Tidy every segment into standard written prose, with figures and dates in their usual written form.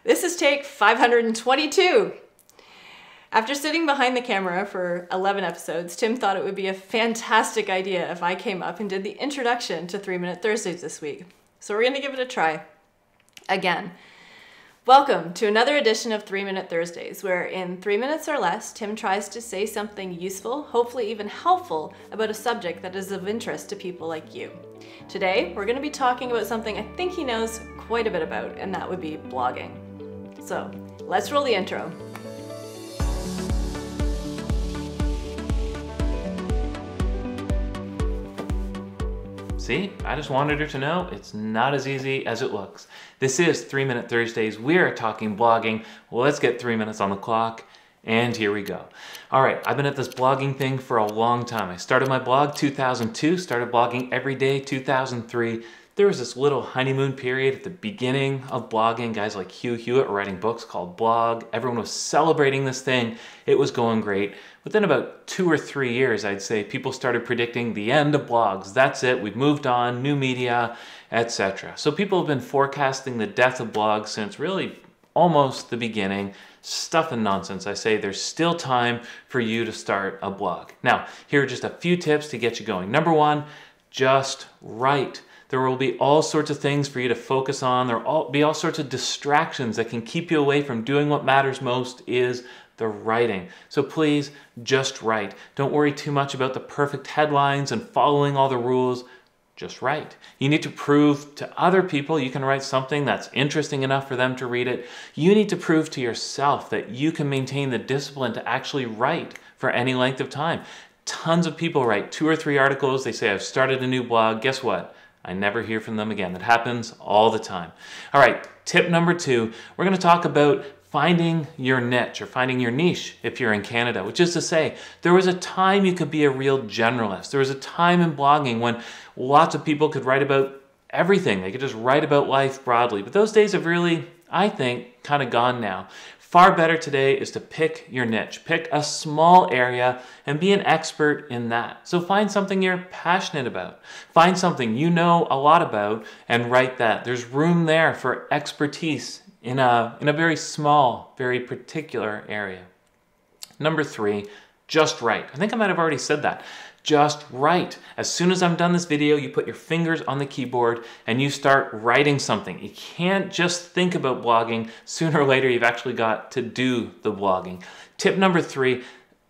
This is take 522. After sitting behind the camera for 11 episodes, Tim thought it would be a fantastic idea if I came up and did the introduction to 3 Minute Thursdays this week. So we're gonna give it a try. Again, welcome to another edition of 3 Minute Thursdays, where in 3 minutes or less, Tim tries to say something useful, hopefully even helpful, about a subject that is of interest to people like you. Today, we're gonna be talking about something I think he knows quite a bit about, and that would be blogging. So let's roll the intro. See, I just wanted her to know it's not as easy as it looks. This is 3 Minute Thursdays. We are talking blogging. Well, let's get 3 minutes on the clock, and here we go. All right, I've been at this blogging thing for a long time. I started my blog 2002, started blogging every day 2003. There was this little honeymoon period at the beginning of blogging. Guys like Hugh Hewitt were writing books called Blog. Everyone was celebrating this thing. It was going great. Within about 2 or 3 years, I'd say, people started predicting the end of blogs. That's it, we've moved on, new media, etc. So people have been forecasting the death of blogs since really almost the beginning. Stuff and nonsense. I say there's still time for you to start a blog. Now, here are just a few tips to get you going. Number one, just write. There will be all sorts of things for you to focus on. There will be all sorts of distractions that can keep you away from doing what matters most, is the writing. So please just write. Don't worry too much about the perfect headlines and following all the rules. Just write. You need to prove to other people you can write something that's interesting enough for them to read it. You need to prove to yourself that you can maintain the discipline to actually write for any length of time. Tons of people write 2 or 3 articles. They say, I've started a new blog. Guess what? I never hear from them again. That happens all the time. All right, tip number 2, we're going to talk about finding your niche, or finding your niche if you're in Canada, which is to say, there was a time you could be a real generalist. There was a time in blogging when lots of people could write about everything. They could just write about life broadly. But those days have really, I think, kind of gone now. Far better today is to pick your niche. Pick a small area and be an expert in that. So find something you're passionate about. Find something you know a lot about and write that. There's room there for expertise in a very small, very particular area. Number 3, just write. I think I might have already said that. Just write. As soon as I'm done this video, you put your fingers on the keyboard and you start writing something. You can't just think about blogging. Sooner or later, you've actually got to do the blogging. Tip number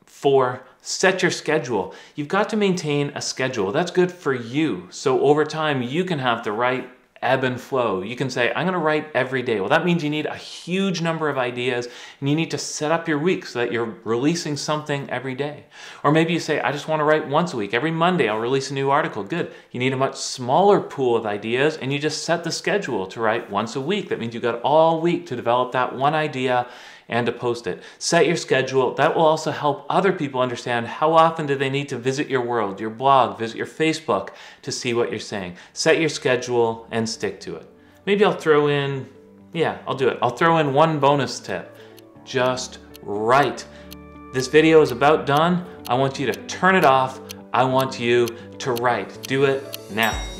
4, set your schedule. You've got to maintain a schedule. That's good for you. So over time, you can have the right ebb and flow. You can say, I'm going to write every day. Well, that means you need a huge number of ideas and you need to set up your week so that you're releasing something every day. Or maybe you say, I just want to write once a week. Every Monday I'll release a new article. Good. You need a much smaller pool of ideas and you just set the schedule to write once a week. That means you've got all week to develop that one idea and to post it. Set your schedule. That will also help other people understand how often do they need to visit your world, your blog, visit your Facebook to see what you're saying. Set your schedule and stick to it. Maybe I'll throw in, I'll do it. I'll throw in one bonus tip. Just write. This video is about done. I want you to turn it off. I want you to write. Do it now.